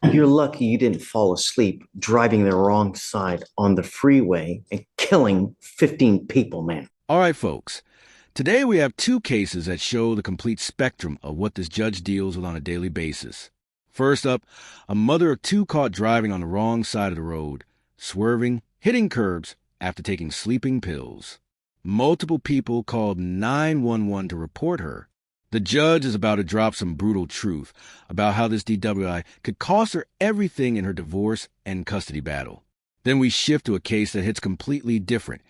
You're lucky you didn't fall asleep driving the wrong side on the freeway and killing 15 people, man. All right, folks. Today we have two cases that show the complete spectrum of what this judge deals with on a daily basis. First up, a mother of two caught driving on the wrong side of the road, swerving, hitting curbs after taking sleeping pills. Multiple people called 911 to report her. The judge is about to drop some brutal truth about how this DWI could cost her everything in her divorce and custody battle. Then we shift to a case that hits completely different.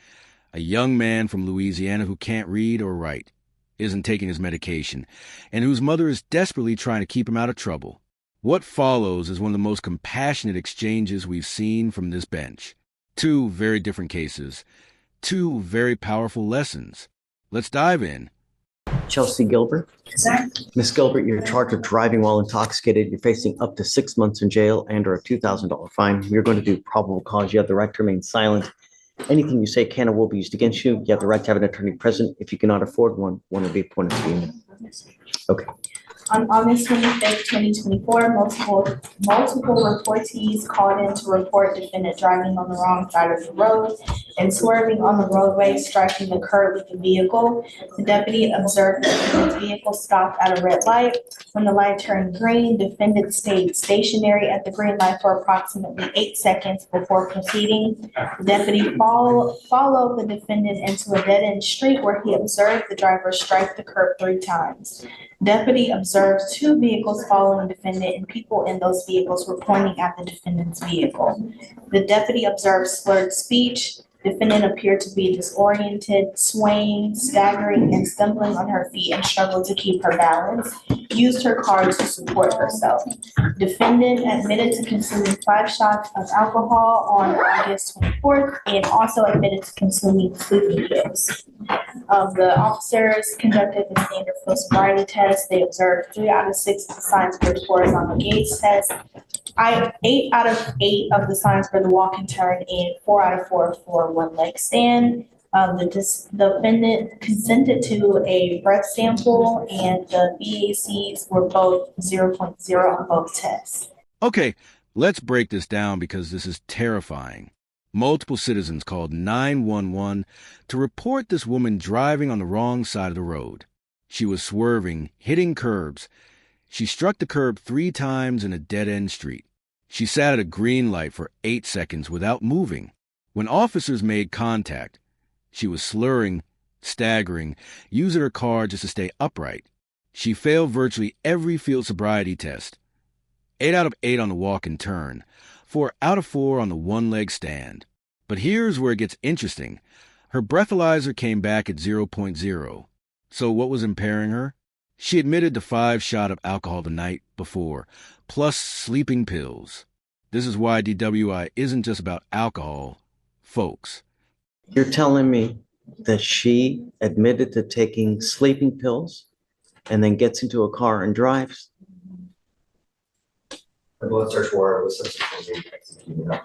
A young man from Louisiana who can't read or write, isn't taking his medication, and whose mother is desperately trying to keep him out of trouble. What follows is one of the most compassionate exchanges we've seen from this bench. Two very different cases, two very powerful lessons. Let's dive in. Chelsea Gilbert. Miss Gilbert, you're charged with driving while intoxicated. You're facing up to 6 months in jail and or a $2,000 fine. You're going to do probable cause. You have the right to remain silent. Anything you say can or will be used against you. You have the right to have an attorney present. If you cannot afford one, one will be appointed to you. Okay. On August 25th, 2024, multiple reportees called in to report defendant driving on the wrong side of the road and swerving on the roadway, striking the curb with the vehicle. The deputy observed the defendant's vehicle stopped at a red light. When the light turned green, defendant stayed stationary at the green light for approximately 8 seconds before proceeding. The deputy followed the defendant into a dead-end street where he observed the driver strike the curb 3 times. Deputy observed 2 vehicles following defendant, and people in those vehicles were pointing at the defendant's vehicle. The deputy observed slurred speech. Defendant appeared to be disoriented, swaying, staggering, and stumbling on her feet and struggled to keep her balance. Used her car to support herself. Defendant admitted to consuming 5 shots of alcohol on August 24th and also admitted to consuming sleeping pills. The officers conducted the standard field sobriety test. They observed 3 out of 6 of the signs for the horizontal gaze test. 8 out of 8 of the signs for the walk and turn, and 4 out of 4 for one leg stand. The defendant consented to a breath sample, and the BACs were both 0.0 on both tests. Okay, let's break this down because this is terrifying. Multiple citizens called 911 to report this woman driving on the wrong side of the road. She was swerving, hitting curbs. She struck the curb 3 times in a dead-end street. She sat at a green light for 8 seconds without moving. When officers made contact, she was slurring, staggering, using her car just to stay upright. She failed virtually every field sobriety test. 8 out of 8 on the walk and turn. 4 out of 4 on the one-leg stand. But here's where it gets interesting. Her breathalyzer came back at 0.0. So what was impairing her? She admitted to 5 shots of alcohol the night before, plus sleeping pills. This is why DWI isn't just about alcohol, folks. You're telling me that she admitted to taking sleeping pills and then gets into a car and drives? The blood search warrant was subsequently executed.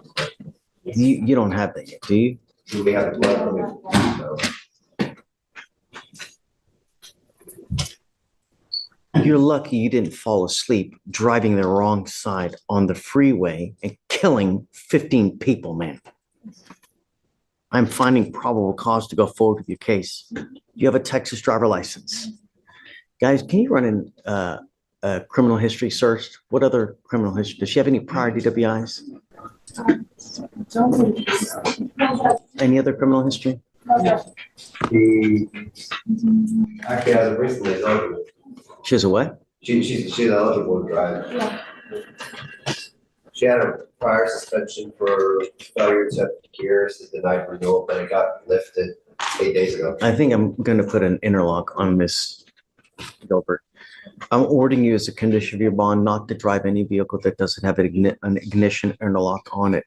You don't have that yet, do you? Do we have the blood from it? No. You're lucky you didn't fall asleep driving the wrong side on the freeway and killing 15 people, man. I'm finding probable cause to go forward with your case. You have a Texas driver license. Guys, can you run in a criminal history search? What other criminal history? Does she have any prior DWIs? Any other criminal history? She actually has a recently eligible. She has a what? She's eligible to drive. She had a prior suspension for failure to gear since the night renewal, but it got lifted 8 days ago. I think I'm going to put an interlock on Miss Gilbert. I'm ordering you as a condition of your bond not to drive any vehicle that doesn't have an ignition interlock on it.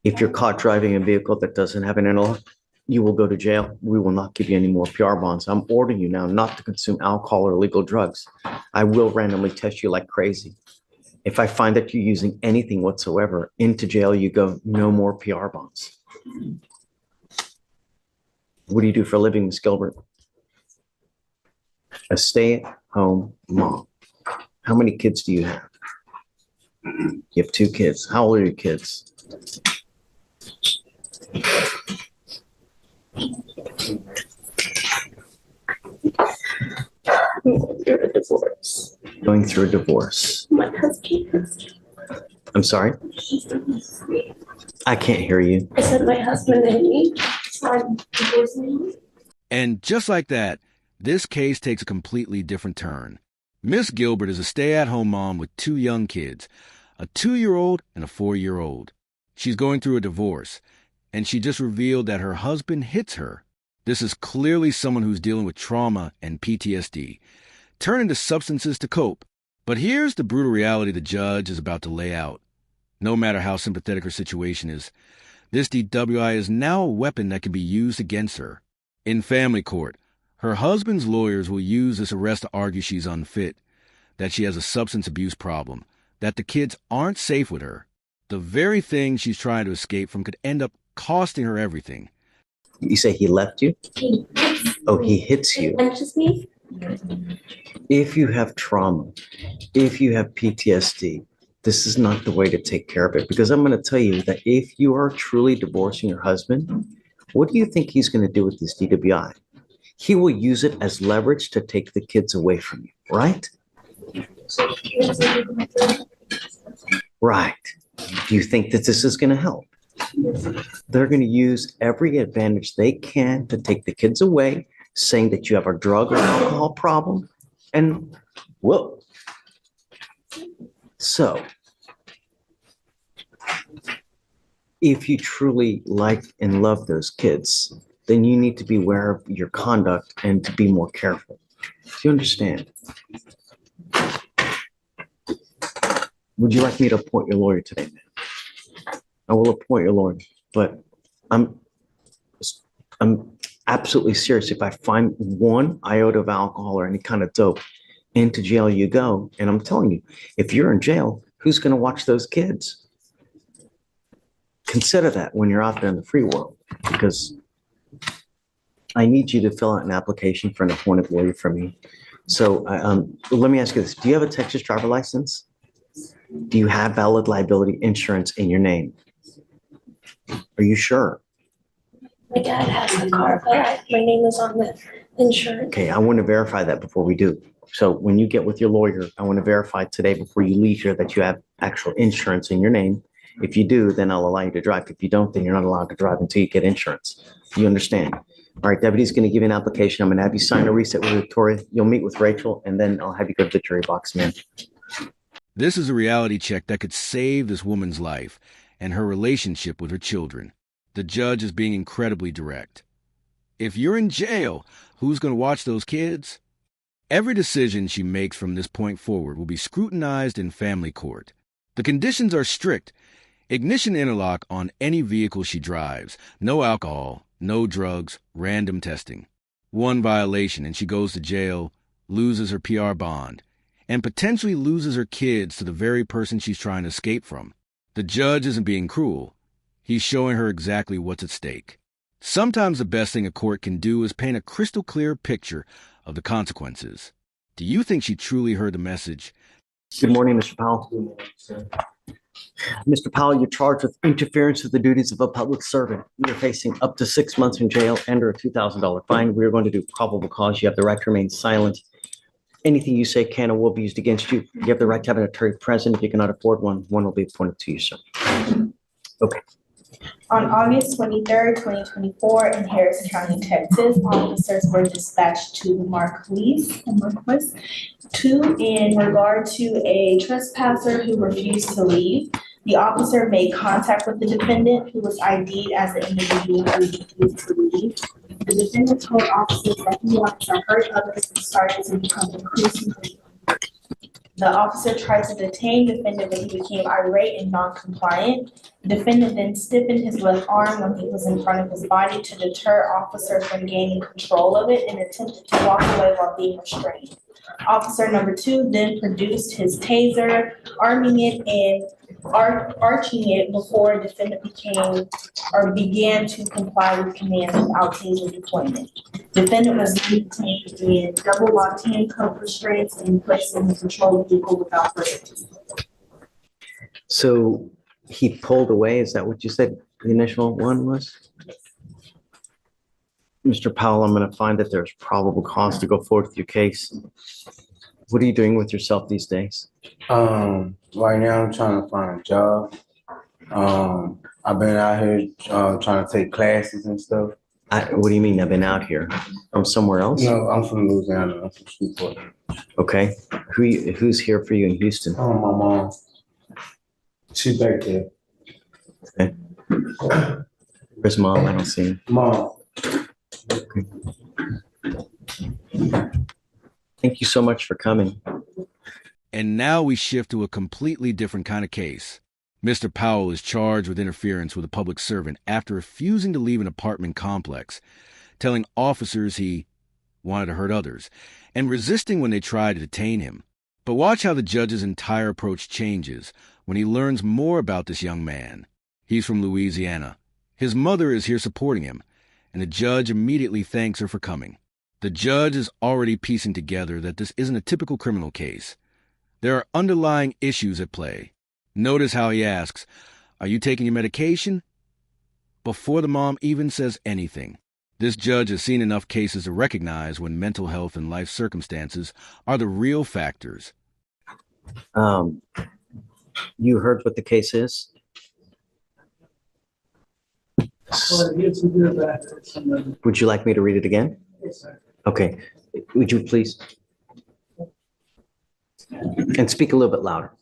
If you're caught driving a vehicle that doesn't have an interlock, you will go to jail. We will not give you any more PR bonds. I'm ordering you now not to consume alcohol or illegal drugs. I will randomly test you like crazy. If I find that you're using anything whatsoever, into jail you go, no more PR bonds. What do you do for a living, Miss Gilbert? A stay-at-home mom. How many kids do you have? You have 2 kids. How old are your kids? Through a divorce. Going through a divorce. My husband. I'm sorry? I can't hear you. I said my husband and me. So I'm divorcing. And just like that, this case takes a completely different turn. Miss Gilbert is a stay-at-home mom with 2 young kids, a 2-year-old and a 4-year-old. She's going through a divorce, and she just revealed that her husband hits her. This is clearly someone who's dealing with trauma and PTSD, turning to substances to cope. But here's the brutal reality the judge is about to lay out. No matter how sympathetic her situation is, this DWI is now a weapon that can be used against her. In family court, her husband's lawyers will use this arrest to argue she's unfit, that she has a substance abuse problem, that the kids aren't safe with her. The very thing she's trying to escape from could end up costing her everything. You say he left you? Oh, he hits you. Punches me. If you have trauma, if you have PTSD, this is not the way to take care of it. Because I'm going to tell you that if you are truly divorcing your husband, what do you think he's going to do with this DWI? He will use it as leverage to take the kids away from you, right? Right. Do you think that this is going to help? They're going to use every advantage they can to take the kids away, saying that you have a drug or alcohol problem. And, whoa. So, if you truly like and love those kids, then you need to be aware of your conduct and to be more careful. Do you understand? Would you like me to appoint your lawyer today, ma'am? I will appoint your lawyer, but I'm absolutely serious. If I find 1 iota of alcohol or any kind of dope, into jail you go. And I'm telling you, if you're in jail, who's going to watch those kids? Consider that when you're out there in the free world, because I need you to fill out an application for an appointed lawyer for me. So let me ask you this. Do you have a Texas driver license? Do you have valid liability insurance in your name? Are you sure? My dad has a car, but my name is on the insurance. Okay, I want to verify that before we do. So when you get with your lawyer, I want to verify today before you leave here that you have actual insurance in your name. If you do, then I'll allow you to drive. If you don't, then you're not allowed to drive until you get insurance. You understand? All right, deputy's going to give you an application. I'm going to have you sign a reset with Victoria. You'll meet with Rachel, and then I'll have you go to the jury box, man. This is a reality check that could save this woman's life and her relationship with her children. The judge is being incredibly direct. If you're in jail, who's going to watch those kids? Every decision she makes from this point forward will be scrutinized in family court. The conditions are strict. Ignition interlock on any vehicle she drives. No alcohol, no drugs, random testing. 1 violation and she goes to jail, loses her PR bond, and potentially loses her kids to the very person she's trying to escape from. The judge isn't being cruel. He's showing her exactly what's at stake. Sometimes the best thing a court can do is paint a crystal clear picture of the consequences. Do you think she truly heard the message? Good morning, Mr. Powell. Mr. Powell, you're charged with interference with the duties of a public servant. You're facing up to 6 months in jail and or a $2,000 fine. We're going to do probable cause. You have the right to remain silent. Anything you say can or will be used against you. You have the right to have an attorney present. If you cannot afford one, one will be appointed to you, sir. Okay. On August 23rd, 2024, in Harris County, Texas, officers were dispatched to the Marquis in regard to a trespasser who refused to leave. The officer made contact with the defendant, who was ID'd as the individual who refused to leave. The defendant told officers that he wanted to hurt others and started to become increasingly. The officer tried to detain the defendant, but he became irate and non-compliant. The defendant then stiffened his left arm when he was in front of his body to deter officers from gaining control of it and attempted to walk away while being restrained. Officer number 2 then produced his taser, arming it and arching it before the defendant began to comply with commands without taser deployment. Defendant was detained in double locked handcuff restraints and placed in the control vehicle without further. So he pulled away. Is that what you said the initial one was? Mr. Powell, I'm going to find that there's probable cause to go forward with your case. What are you doing with yourself these days? Right now I'm trying to find a job. I've been out here trying to take classes and stuff. What do you mean? I've been out here from somewhere else? No, I'm from Louisiana. I'm from Shreveport. Okay. Who's here for you in Houston? My mom. She's back there. Okay. Where's mom? I don't see him. Mom. Thank you so much for coming. And now we shift to a completely different kind of case. Mr. Powell is charged with interference with a public servant after refusing to leave an apartment complex, telling officers he wanted to hurt others, and resisting when they tried to detain him. But watch how the judge's entire approach changes when he learns more about this young man. He's from Louisiana. His mother is here supporting him, and the judge immediately thanks her for coming. The judge is already piecing together that this isn't a typical criminal case. There are underlying issues at play. Notice how he asks, "Are you taking your medication?" before the mom even says anything. This judge has seen enough cases to recognize when mental health and life circumstances are the real factors. You heard what the case is? Would you like me to read it again? Yes, sir. Okay. Would you please? And speak a little bit louder.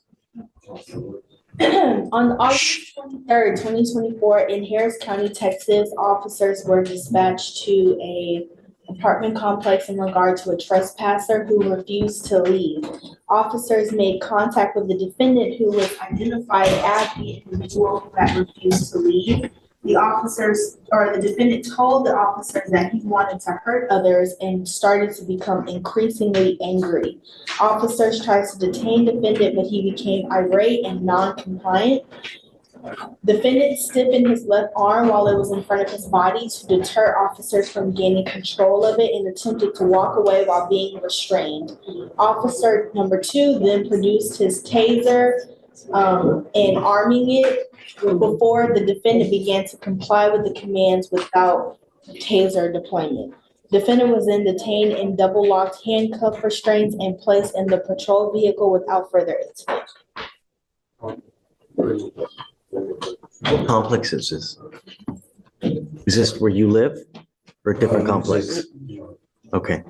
On August 23rd, 2024, in Harris County, Texas, officers were dispatched to a apartment complex in regard to a trespasser who refused to leave. Officers made contact with the defendant, who was identified as the individual that refused to leave. The defendant told the officers that he wanted to hurt others and started to become increasingly angry. Officers tried to detain defendant, but he became irate and non-compliant. Defendant stiffened his left arm while it was in front of his body to deter officers from gaining control of it and attempted to walk away while being restrained. Officer number 2 then produced his taser and arming it before the defendant began to comply with the commands without taser deployment. Defendant was then detained in double-locked handcuff restraints and placed in the patrol vehicle without further incident. What complex is this? Is this where you live or a different complex? Okay.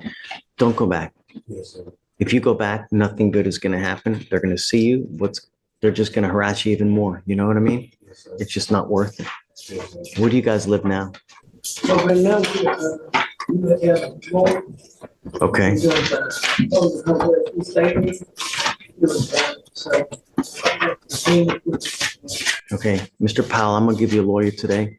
Don't go back. Yes, sir. If you go back, nothing good is going to happen. They're going to see you. They're just going to harass you even more. You know what I mean? Yes, sir. It's just not worth it. Yes, sir. Where do you guys live now? So right now, we have a more. Okay. Okay. Mr. Powell, I'm going to give you a lawyer today.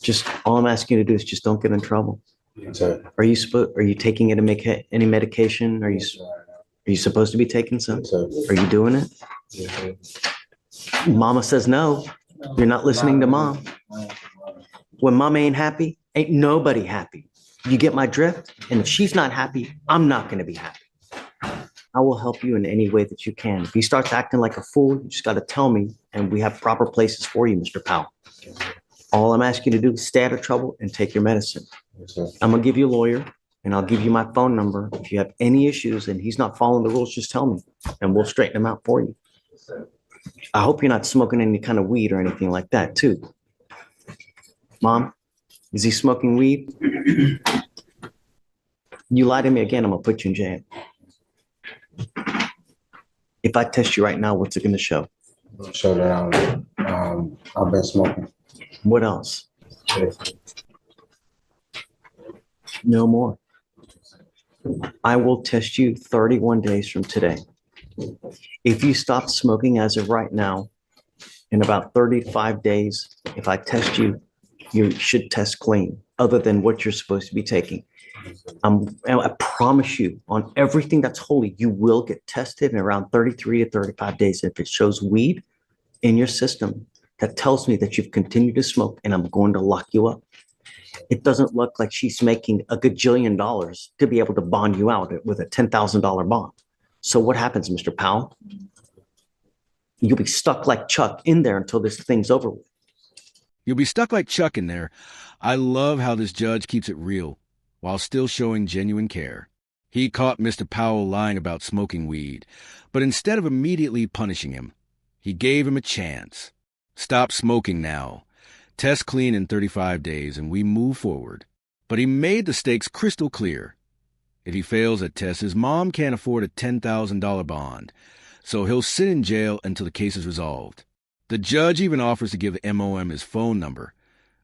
Just all I'm asking you to do is just don't get in trouble. Yes, sir. Are you taking any medication? Are you supposed to be taking some? Yes, sir. Are you doing it? Yes, sir. Mama says no. You're not listening to mom. When mom ain't happy, ain't nobody happy. You get my drift? And if she's not happy, I'm not going to be happy. I will help you in any way that you can. If he starts acting like a fool, you just got to tell me, and we have proper places for you, Mr. Powell. All I'm asking you to do is stay out of trouble and take your medicine. Yes, sir. I'm going to give you a lawyer, and I'll give you my phone number. If you have any issues and he's not following the rules, just tell me, and we'll straighten them out for you. I hope you're not smoking any kind of weed or anything like that, too. Mom, is he smoking weed? You lie to me again, I'm going to put you in jail. If I test you right now, what's it going to show? Show that I've been smoking. What else? Yes. No more. I will test you 31 days from today. If you stop smoking as of right now, in about 35 days, if I test you, you should test clean, other than what you're supposed to be taking. I promise you, on everything that's holy, you will get tested in around 33 to 35 days. If it shows weed in your system, that tells me that you've continued to smoke, and I'm going to lock you up. It doesn't look like she's making a gajillion dollars to be able to bond you out with a $10,000 bond. So what happens, Mr. Powell? You'll be stuck like Chuck in there until this thing's over with. You'll be stuck like Chuck in there. I love how this judge keeps it real while still showing genuine care. He caught Mr. Powell lying about smoking weed, but instead of immediately punishing him, he gave him a chance. Stop smoking now. Test clean in 35 days and we move forward. But he made the stakes crystal clear. If he fails at tests, his mom can't afford a $10,000 bond, so he'll sit in jail until the case is resolved. The judge even offers to give the MOM his phone number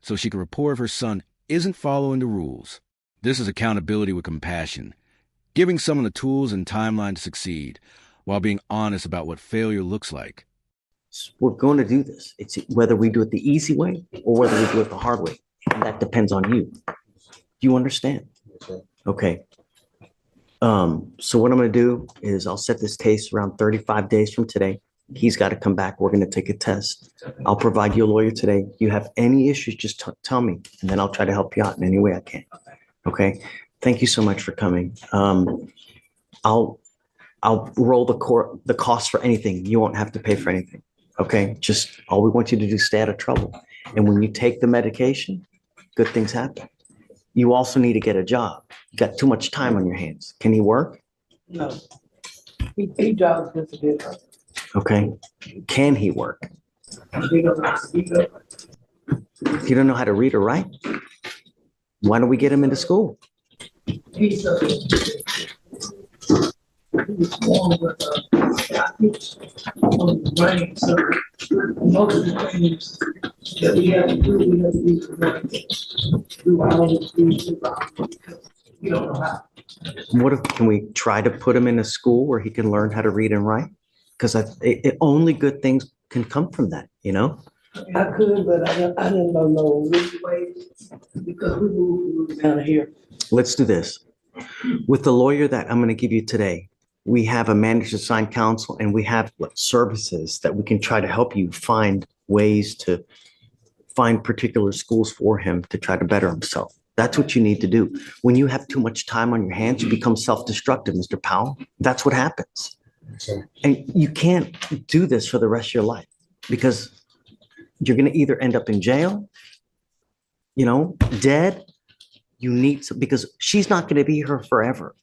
so she can report if her son isn't following the rules. This is accountability with compassion, giving someone the tools and timeline to succeed while being honest about what failure looks like. We're going to do this. It's whether we do it the easy way or whether we do it the hard way. And that depends on you. Do you understand? Okay. So what I'm going to do is I'll set this case around 35 days from today. He's got to come back. We're going to take a test. I'll provide you a lawyer today. You have any issues, just tell me, and then I'll try to help you out in any way I can. Okay. Thank you so much for coming. I'll roll the cost for anything. You won't have to pay for anything. Okay. Just all we want you to do is stay out of trouble. And when you take the medication, good things happen. You also need to get a job. You got too much time on your hands. Can he work? No. He drives just a bit. Okay. Can he work? He doesn't speak up. You don't know how to read or write? Why don't we get him into school? He's warm with he's on the brain, so most of the things that we have to do, we have to do all of these because we don't know how. What if, can we try to put him in a school where he can learn how to read and write? Because only good things can come from that, you know? I could, but I didn't know which way because we moved down here. Let's do this. With the lawyer that I'm going to give you today, we have a managed assigned counsel and we have services that we can try to help you find ways to find particular schools for him to try to better himself. That's what you need to do. When you have too much time on your hands, you become self-destructive, Mr. Powell. That's what happens. And you can't do this for the rest of your life because you're going to either end up in jail, dead. You need to, because she's not going to be here forever.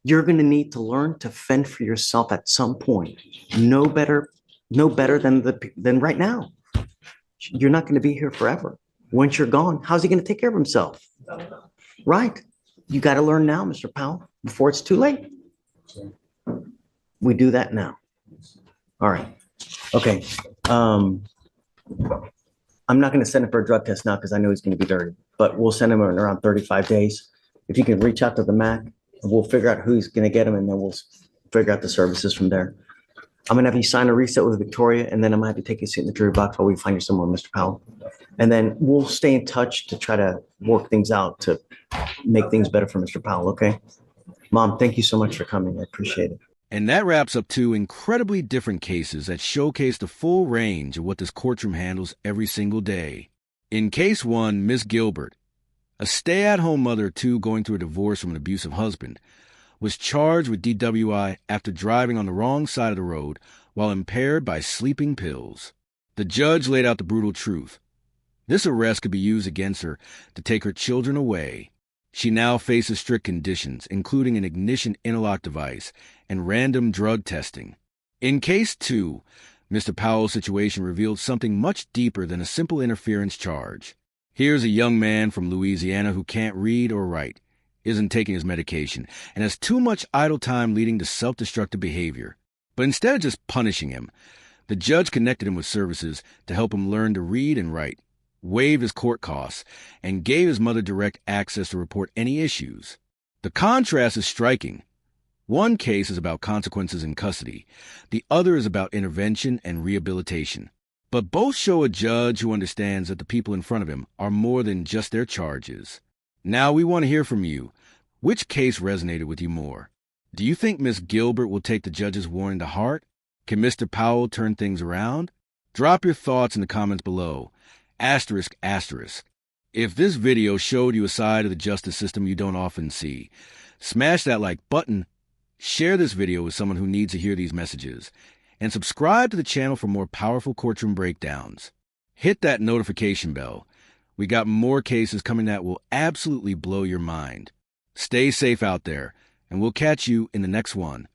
You're going to need to learn to fend for yourself at some point. No better than right now. You're not going to be here forever. Once you're gone, how's he going to take care of himself? Right. You got to learn now, Mr. Powell, before it's too late. We do that now. All right. Okay. I'm not going to send him for a drug test now because I know he's going to be dirty, but we'll send him in around 35 days. If you can reach out to the MAC, we'll figure out who's going to get him and then we'll figure out the services from there. I'm going to have you sign a reset with Victoria and then I'm going to have you take a seat in the jury box while we find you somewhere, Mr. Powell. And then we'll stay in touch to try to work things out to make things better for Mr. Powell, okay? Mom, thank you so much for coming. I appreciate it. And that wraps up two incredibly different cases that showcase the full range of what this courtroom handles every single day. In case one, Miss Gilbert, a stay-at-home mother of two going through a divorce from an abusive husband, was charged with DWI after driving on the wrong side of the road while impaired by sleeping pills. The judge laid out the brutal truth. This arrest could be used against her to take her children away. She now faces strict conditions, including an ignition interlock device and random drug testing. In case two, Mr. Powell's situation revealed something much deeper than a simple interference charge. Here's a young man from Louisiana who can't read or write, isn't taking his medication, and has too much idle time leading to self-destructive behavior. But instead of just punishing him, the judge connected him with services to help him learn to read and write, waived his court costs, and gave his mother direct access to report any issues. The contrast is striking. One case is about consequences in custody. The other is about intervention and rehabilitation. But both show a judge who understands that the people in front of him are more than just their charges. Now we want to hear from you. Which case resonated with you more? Do you think Miss Gilbert will take the judge's warning to heart? Can Mr. Powell turn things around? Drop your thoughts in the comments below. Asterisk, asterisk. If this video showed you a side of the justice system you don't often see, smash that like button, share this video with someone who needs to hear these messages, and subscribe to the channel for more powerful courtroom breakdowns. Hit that notification bell. We got more cases coming that will absolutely blow your mind. Stay safe out there, and we'll catch you in the next one.